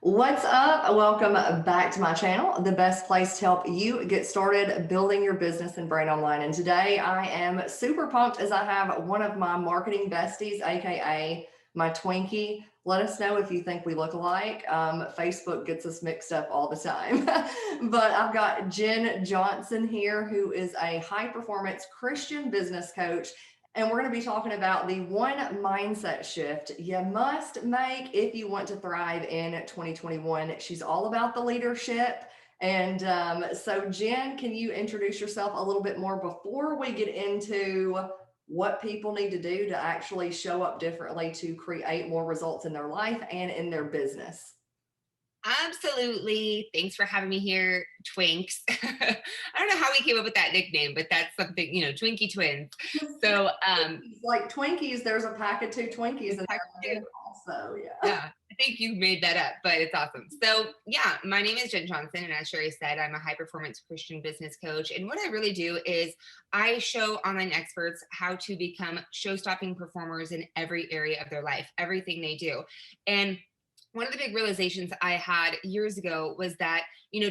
What's up? Welcome back to my channel, the best place to help you get started building your business and brand online. And today I am super pumped as I have one of my marketing besties, aka my Twinkie. Let us know if you think we look alike. Facebook gets us mixed up all the time. But I've got Jen Johnson here, who is a high performance Christian business coach, and we're going to be talking about the one mindset shift you must make if you want to thrive in 2021. She's all about the leadership. And so, Jen, can you introduce yourself a little bit more before we get into what people need to do to actually show up differently to create more results in their life and in their business? Absolutely. Thanks for having me here, Twinks. I don't know how we came up with that nickname, but that's something, Twinkie twins. So, Like Twinkies, there's a pack of two Twinkies it's in pack there two. also. Yeah. Yeah, I think you made that up, but it's awesome. So, yeah, my name is Jen Johnson, and as Sherri said, I'm a high performance Christian business coach. And what I really do is I show online experts how to become show stopping performers in every area of their life, everything they do. And one of the big realizations I had years ago was that,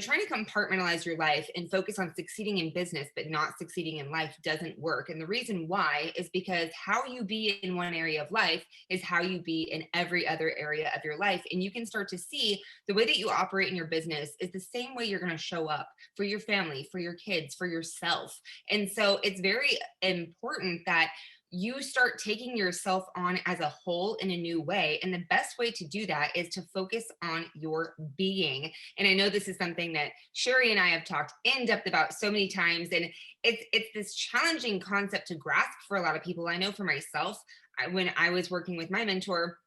trying to compartmentalize your life and focus on succeeding in business, but not succeeding in life doesn't work. And the reason why is because how you be in one area of life is how you be in every other area of your life. And you can start to see the way that you operate in your business is the same way you're going to show up for your family, for your kids, for yourself. And so it's very important that you start taking yourself on as a whole in a new way. And the best way to do that is to focus on your being. And I know this is something that Sherri and I have talked in depth about so many times. And it's this challenging concept to grasp for a lot of people. I know for myself, when I was working with my mentor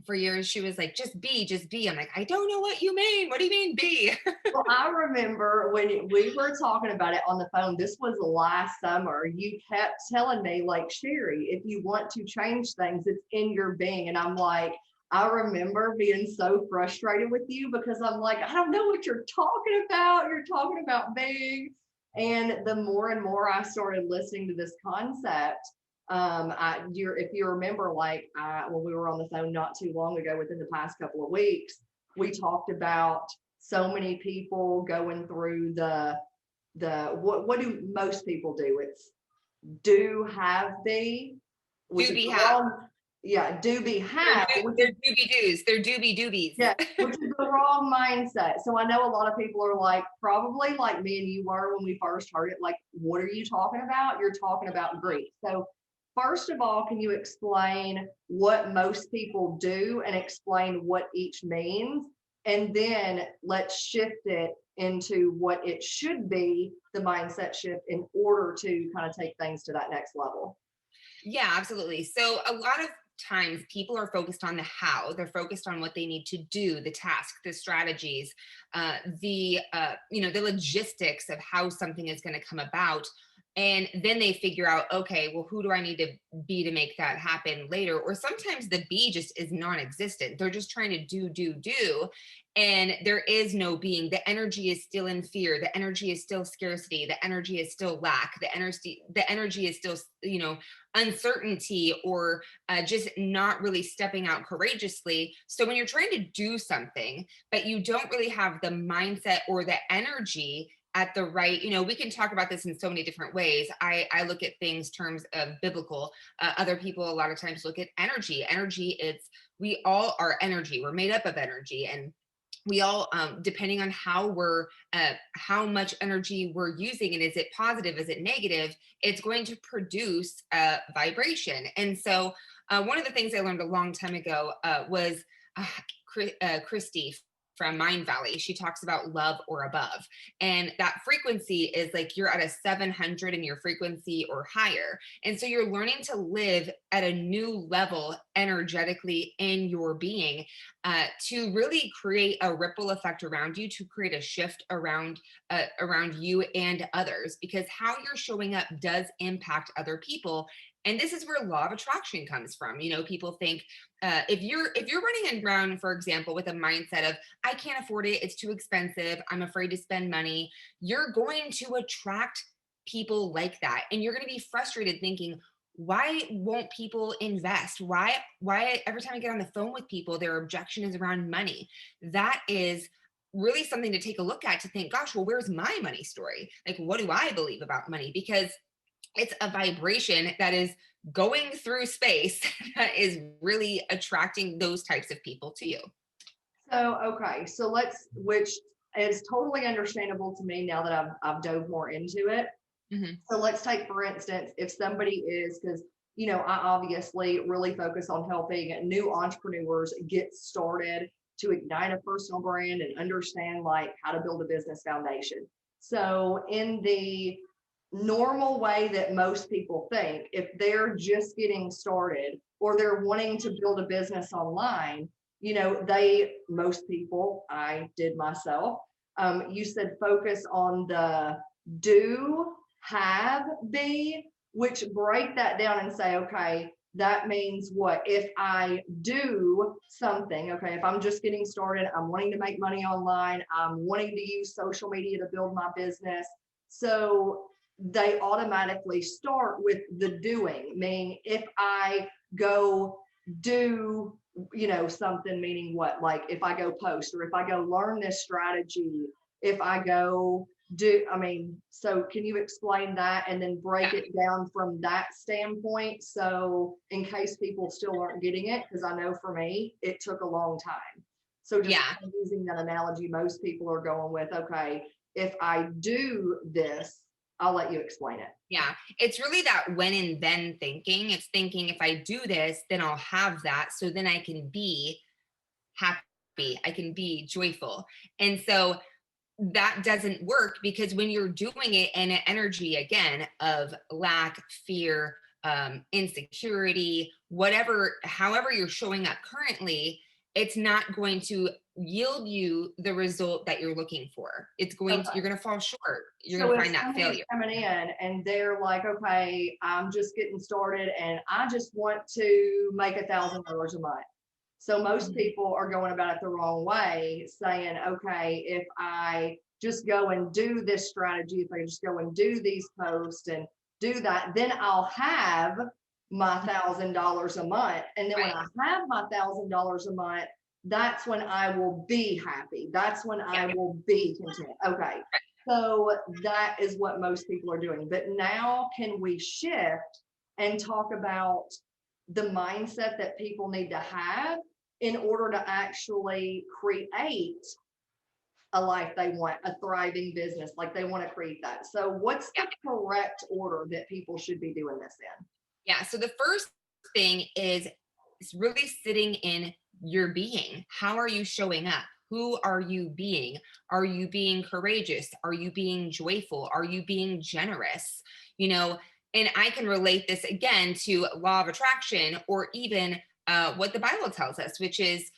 for years, she was like, just be, just be. I'm like, I don't know what you mean. What do you mean be? Well, I remember when we were talking about it on the phone, this was last summer, you kept telling me, like, Sherri, if you want to change things, it's in your being. And I'm like, I remember being so frustrated with you because I'm like, I don't know what you're talking about. You're talking about being. And the more and more I started listening to this concept, if you remember, like when we were on the phone not too long ago, within the past couple of weeks, we talked about so many people going through the what do most people do? It's do, have, be, which Do is be the have. wrong. Yeah, do, be, They're, have, which is, they're doobie doos. They're doobie doobies. yeah, which is the wrong mindset. So I know a lot of people are like, probably like me and you were when we first heard it, like, what are you talking about? You're talking about grief. So first of all, can you explain what most people do and explain what each means? And then let's shift it into what it should be, the mindset shift, in order to kind of take things to that next level. Yeah, absolutely. So a lot of times people are focused on the how. They're focused on what they need to do, the task, the strategies, the logistics of how something is going to come about. And then they figure out, okay, well, who do I need to be to make that happen later? Or sometimes the be just is non-existent. They're just trying to do, and there is no being. The energy is still in fear. The energy is still scarcity. The energy is still lack. The energy is still, uncertainty, or just not really stepping out courageously. So when you're trying to do something, but you don't really have the mindset or the energy at the right, we can talk about this in so many different ways. I look at things terms of biblical. Other people a lot of times look at energy. It's we all are energy. We're made up of energy, and we all, depending on how much energy we're using, and is it positive, is it negative, it's going to produce a vibration. And so one of the things I learned a long time ago was uh, Christy from Mind Valley. She talks about love or above, and that frequency is like you're at a 700 in your frequency or higher. And so you're learning to live at a new level energetically in your being, to really create a ripple effect around you, to create a shift around you and others, because how you're showing up does impact other people. And this is where law of attraction comes from. People think, if you're running around, for example, with a mindset of I can't afford it, it's too expensive, I'm afraid to spend money, you're going to attract people like that, and you're going to be frustrated thinking, why won't people invest? Why every time I get on the phone with people, their objection is around money? That is really something to take a look at, to think, gosh, well, where's my money story? Like, what do I believe about money? Because it's a vibration that is going through space that is really attracting those types of people to you. So, okay, so which is totally understandable to me now that I've dove more into it. Mhm. So let's take, for instance, if somebody is, because, I obviously really focus on helping new entrepreneurs get started to ignite a personal brand and understand like how to build a business foundation. So in the normal way that most people think, if they're just getting started or they're wanting to build a business online, most people, I did myself, you said focus on the do, have, be, which break that down and say, okay, that means what? If I do something, okay, if I'm just getting started, I'm wanting to make money online, I'm wanting to use social media to build my business. So they automatically start with the doing, meaning if I go do, something, meaning what? Like if I go post or if I go learn this strategy, if I go so can you explain that and then break Yeah. it down from that standpoint? So in case people still aren't getting it, because I know for me, it took a long time. So just Yeah. kind of using that analogy, most people are going with, okay, if I do this, I'll let you explain it. Yeah. It's really that when and then thinking. It's thinking, if I do this, then I'll have that. So then I can be happy. I can be joyful. And so that doesn't work, because when you're doing it in an energy, again, of lack, fear, insecurity, whatever, however you're showing up currently, it's not going to yield you the result that you're looking for. You're Okay. going to fall short. You're So going to if find that somebody's failure. coming in and they're like, okay, I'm just getting started and I just want to make $1,000 a month. So most Mhm. people are going about it the wrong way, saying, okay, if I just go and do this strategy, if I just go and do these posts and do that, then I'll have my $1,000 a month. And then when Right. I have my $1,000 a month, that's when I will be happy. That's when Yeah. I will be content. Okay. So that is what most people are doing. But now can we shift and talk about the mindset that people need to have in order to actually create a life they want, a thriving business, like they want to create that. So what's Yeah. the correct order that people should be doing this in? Yeah. So the first thing is really sitting in your being. How are you showing up? Who are you being? Are you being courageous? Are you being joyful? Are you being generous? You know, and I can relate this again to law of attraction, or even what the Bible tells us, which is,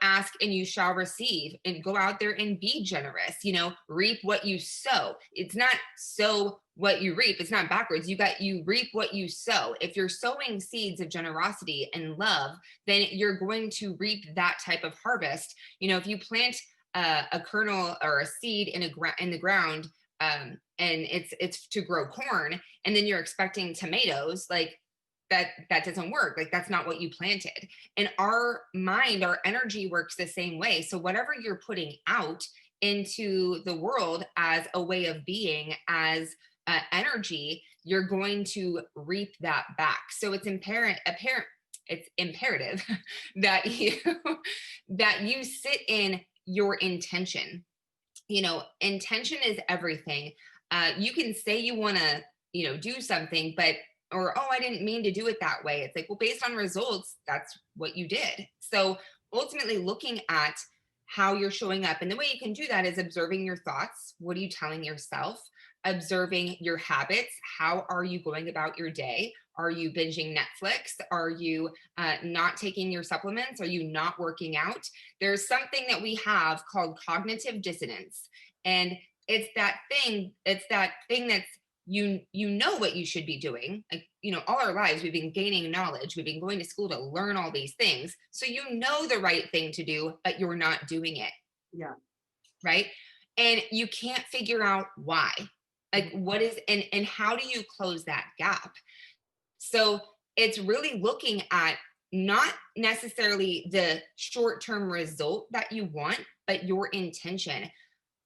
ask and you shall receive, and go out there and be generous, reap what you sow. It's not sow what you reap. It's not backwards. You reap what you sow. If you're sowing seeds of generosity and love, then you're going to reap that type of harvest. If you plant a kernel or a seed in the ground, and it's to grow corn, and then you're expecting tomatoes, like that doesn't work. Like, that's not what you planted. And our mind, our energy works the same way. So whatever you're putting out into the world as a way of being, as energy, you're going to reap that back. So it's imperative that you that you sit in your intention. Intention is everything. You can say you want to, do something, but, or, oh, I didn't mean to do it that way. It's like, well, based on results, that's what you did. So ultimately, looking at how you're showing up. And the way you can do that is observing your thoughts. What are you telling yourself? Observing your habits. How are you going about your day? Are you binging Netflix? Are you not taking your supplements? Are you not working out? There's something that we have called cognitive dissonance. And it's that thing that's, you know what you should be doing. Like, all our lives we've been gaining knowledge, we've been going to school to learn all these things, so you know the right thing to do, but you're not doing it. Yeah. Right. And you can't figure out why. Like, Mhm. what is, and how do you close that gap? So it's really looking at not necessarily the short-term result that you want, but your intention.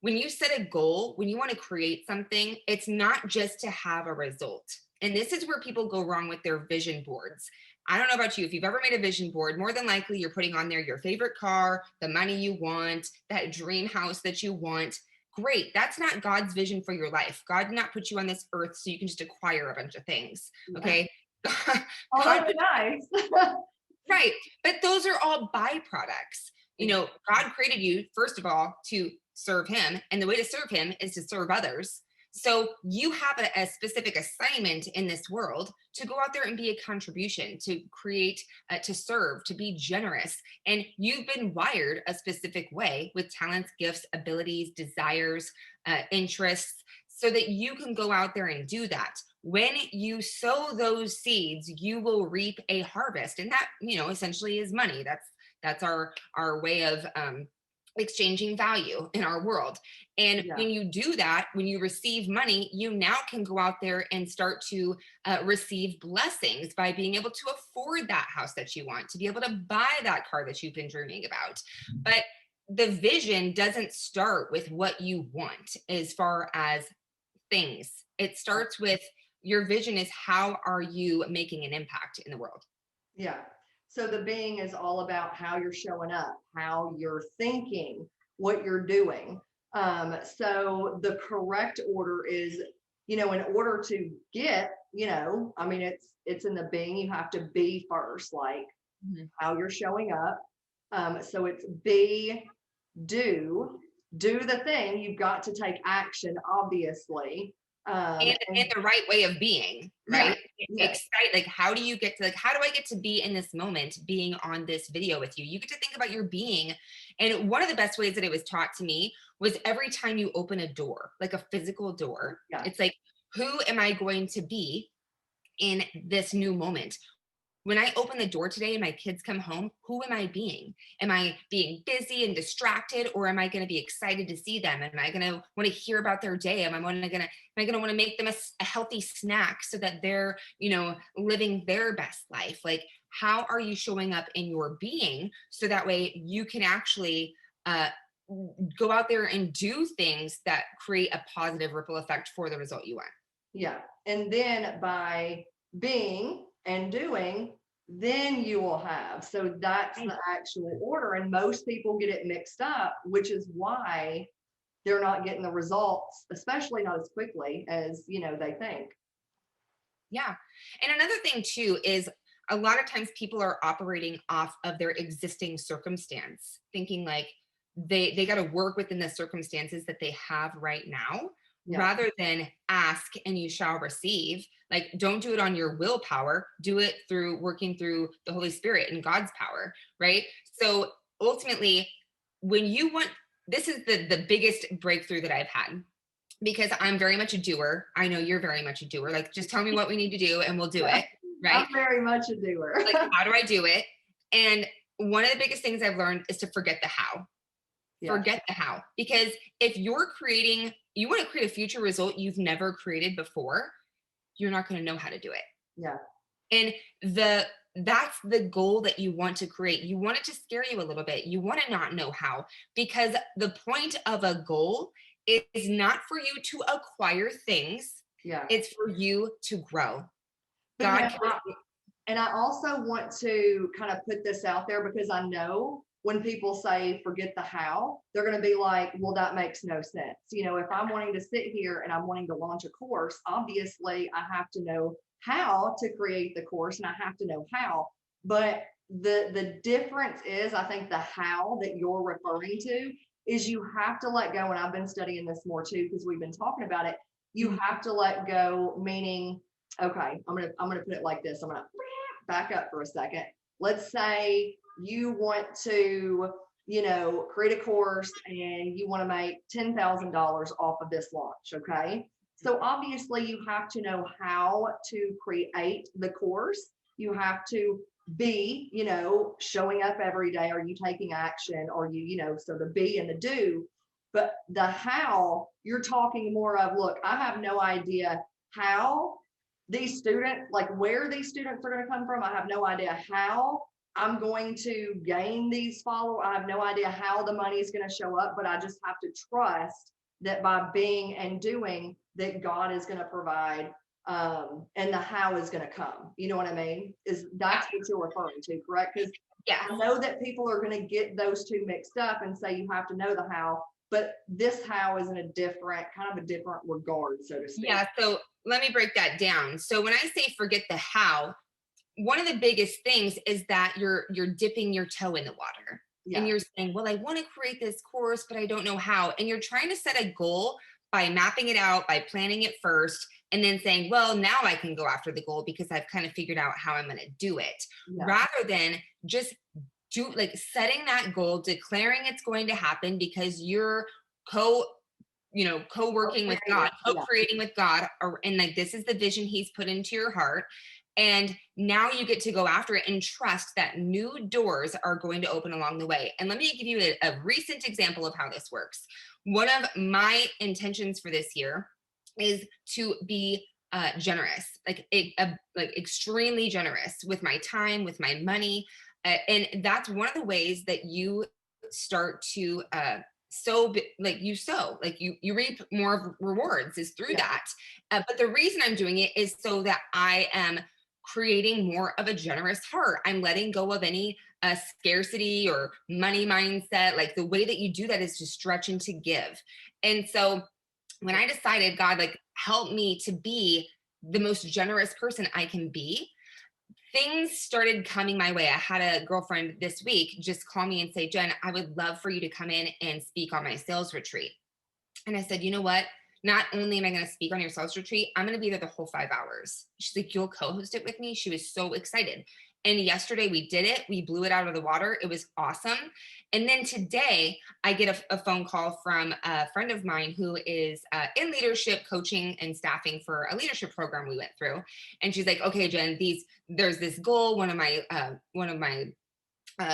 When you set a goal, when you want to create something, it's not just to have a result. And this is where people go wrong with their vision boards. I don't know about you, if you've ever made a vision board, more than likely you're putting on there your favorite car, the money you want, that dream house that you want. Great. That's not God's vision for your life. God did not put you on this earth so you can just acquire a bunch of things. Yeah. Okay. Oh, God that'd be nice. Right. But those are all byproducts. God created you, first of all, to serve him. And the way to serve him is to serve others. So you have a specific assignment in this world to go out there and be a contribution, to create, to serve, to be generous. And you've been wired a specific way with talents, gifts, abilities, desires, interests, so that you can go out there and do that. When you sow those seeds, you will reap a harvest. And that, essentially is money. That's our way of exchanging value in our world. And Yeah. when you do that, when you receive money, you now can go out there and start to receive blessings by being able to afford that house that you want, to be able to buy that car that you've been dreaming about. But the vision doesn't start with what you want as far as things. It starts with your vision is how are you making an impact in the world? Yeah. So the being is all about how you're showing up, how you're thinking, what you're doing. So the correct order is, in order to get, it's in the being, you have to be first, like how you're showing up. So it's be, do the thing. You've got to take action, obviously. And the right way of being, Yeah, right? yes, Excite, like how do you get to, like, how do I get to be in this moment being on this video with you? You get to think about your being. And one of the best ways that it was taught to me was every time you open a door, like a physical door, yeah, it's like, who am I going to be in this new moment? When I open the door today and my kids come home, who am I being? Am I being busy and distracted, or am I going to be excited to see them? Am I going to want to hear about their day? Am I going to want to make them a healthy snack so that they're, living their best life? Like, how are you showing up in your being so that way you can actually go out there and do things that create a positive ripple effect for the result you want? yeah. And then by being and doing, then you will have. So that's the actual order. And most people get it mixed up, which is why they're not getting the results, especially not as quickly as, they think. Yeah. And another thing too is a lot of times people are operating off of their existing circumstance, thinking like they got to work within the circumstances that they have right now, Yeah. rather than ask and you shall receive. Like, don't do it on your willpower, do it through working through the Holy Spirit and God's power, right? So ultimately, when you want, this is the biggest breakthrough that I've had, because I'm very much a doer. I know you're very much a doer. Like, just tell me what we need to do and we'll do it. Right. I'm very much a doer. Like, how do I do it? And one of the biggest things I've learned is to forget the how. Yeah. Forget the how. Because if you want to create a future result you've never created before, you're not going to know how to do it. Yeah. And that's the goal that you want to create. You want it to scare you a little bit. You want to not know how, because the point of a goal is not for you to acquire things. Yeah. It's for you to grow. But and I also want to kind of put this out there, because I know when people say forget the how, they're going to be like, well, that makes no sense. If I'm wanting to sit here and I'm wanting to launch a course, obviously I have to know how to create the course and I have to know how. But the difference is, I think the how that you're referring to is you have to let go. And I've been studying this more too, because we've been talking about it. You have to let go, meaning, okay, I'm gonna put it like this. I'm gonna back up for a second. Let's say you want to, create a course and you want to make $10,000 off of this launch. Okay. So obviously you have to know how to create the course. You have to be, showing up every day. Are you taking action? Are you, so the be and the do. But the how, you're talking more of, look, I have no idea how these students, like where these students are going to come from, I have no idea how I'm going to gain these followers. I have no idea how the money is going to show up, but I just have to trust that by being and doing that God is going to provide, and the how is going to come. You know what I mean? That's what you're referring to, correct? Because Yeah. I know that people are going to get those two mixed up and say you have to know the how, but this how is in a different regard, so to speak. Yeah. So let me break that down. So when I say forget the how, one of the biggest things is that you're dipping your toe in the water. Yeah. And you're saying, well, I want to create this course, but I don't know how. And you're trying to set a goal by mapping it out, by planning it first, and then saying, well, now I can go after the goal because I've kind of figured out how I'm going to do it. Yeah. Rather than just setting that goal, declaring it's going to happen because you're co-working with God, co-creating with God, and like this is the vision He's put into your heart. And now you get to go after it and trust that new doors are going to open along the way. And let me give you a recent example of how this works. One of my intentions for this year is to be generous, like extremely generous with my time, with my money. And that's one of the ways that you start to you reap more rewards is through that. But the reason I'm doing it is so that I am creating more of a generous heart. I'm letting go of any scarcity or money mindset. Like the way that you do that is to stretch and to give. And so when I decided, God, like help me to be the most generous person I can be, things started coming my way. I had a girlfriend this week just call me and say, Jen, I would love for you to come in and speak on my sales retreat. And I said, you know what? Not only am I going to speak on your sales retreat, I'm going to be there the whole 5 hours. She's like, you'll co-host it with me? She was so excited. And yesterday we did it. We blew it out of the water. It was awesome. And then today I get a phone call from a friend of mine who is in leadership coaching and staffing for a leadership program we went through. And she's like, okay, Jen, there's this goal. One of my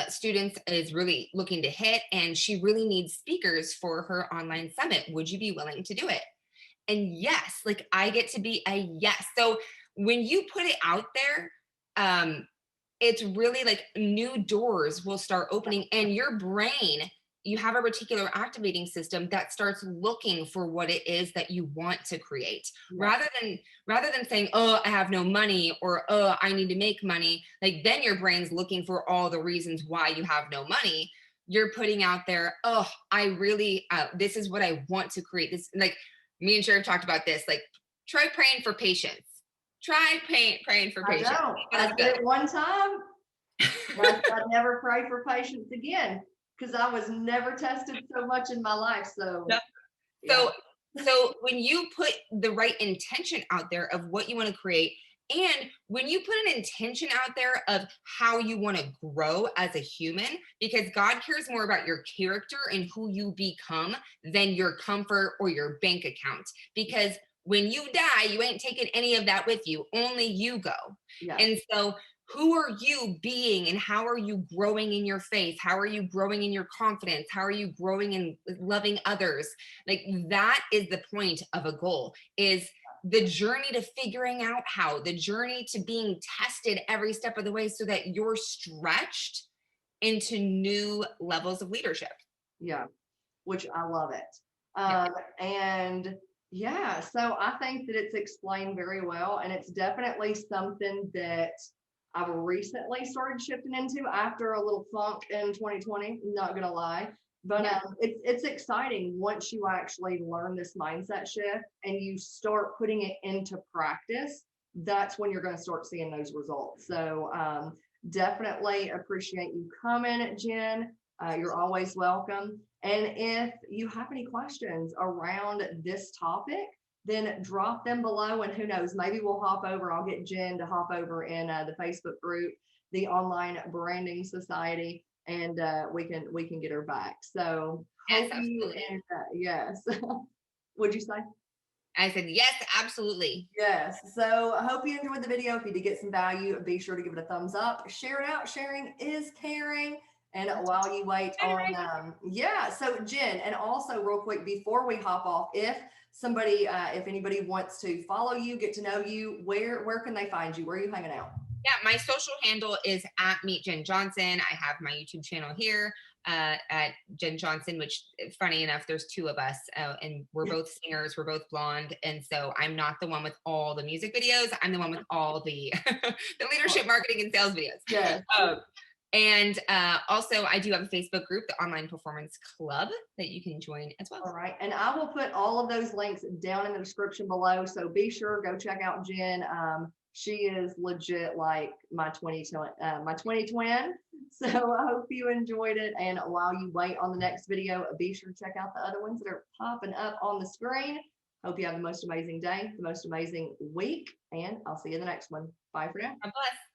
students is really looking to hit, and she really needs speakers for her online summit. Would you be willing to do it? And yes, like I get to be a yes. So when you put it out there, it's really like new doors will start opening, and your brain, you have a reticular activating system that starts looking for what it is that you want to create. Rather than saying, oh, I have no money, or oh, I need to make money, like then your brain's looking for all the reasons why you have no money. You're putting out there, oh, I really this is what I want to create. This, like me and Sherri talked about this, like try praying for patience. Try praying for patience. I did it one time. I'd never pray for patience again because I was never tested so much in my life. So, so when you put the right intention out there of what you want to create, and when you put an intention out there of how you want to grow as a human, because God cares more about your character and who you become than your comfort or your bank account. Because when you die, you ain't taking any of that with you. Only you go. Yeah. And so who are you being, and how are you growing in your faith? How are you growing in your confidence? How are you growing in loving others? Like that is the point of a goal, is the journey to figuring out how, the journey to being tested every step of the way so that you're stretched into new levels of leadership. Yeah, which I love it. And yeah, so I think that it's explained very well, and it's definitely something that I've recently started shifting into after a little funk in 2020, not gonna lie. But it's exciting once you actually learn this mindset shift and you start putting it into practice. That's when you're going to start seeing those results. So definitely appreciate you coming, Jen. You're always welcome. And if you have any questions around this topic, then drop them below, and who knows, maybe we'll hop over. I'll get Jen to hop over in the Facebook group, the Online Branding Society, and we can get her back. So yes, absolutely. Yes. Would you say? I said yes, absolutely. Yes. So I hope you enjoyed the video. If you did get some value, be sure to give it a thumbs up. Share it out. Sharing is caring. And while you wait on, yeah. So Jen, and also real quick, before we hop off, if anybody wants to follow you, get to know you, where can they find you? Where are you hanging out? Yeah, my social handle is at Meet Jen Johnson. I have my YouTube channel here at Jen Johnson, which funny enough, there's two of us, and we're both singers. We're both blonde, and so I'm not the one with all the music videos. I'm the one with all the the leadership marketing and sales videos. Yeah. And also, I do have a Facebook group, the Online Performance Club, that you can join as well. All right. And I will put all of those links down in the description below. So be sure, go check out Jen. She is legit like my 20 twin. So I hope you enjoyed it. And while you wait on the next video, be sure to check out the other ones that are popping up on the screen. Hope you have the most amazing day, the most amazing week, and I'll see you in the next one. Bye for now. God bless.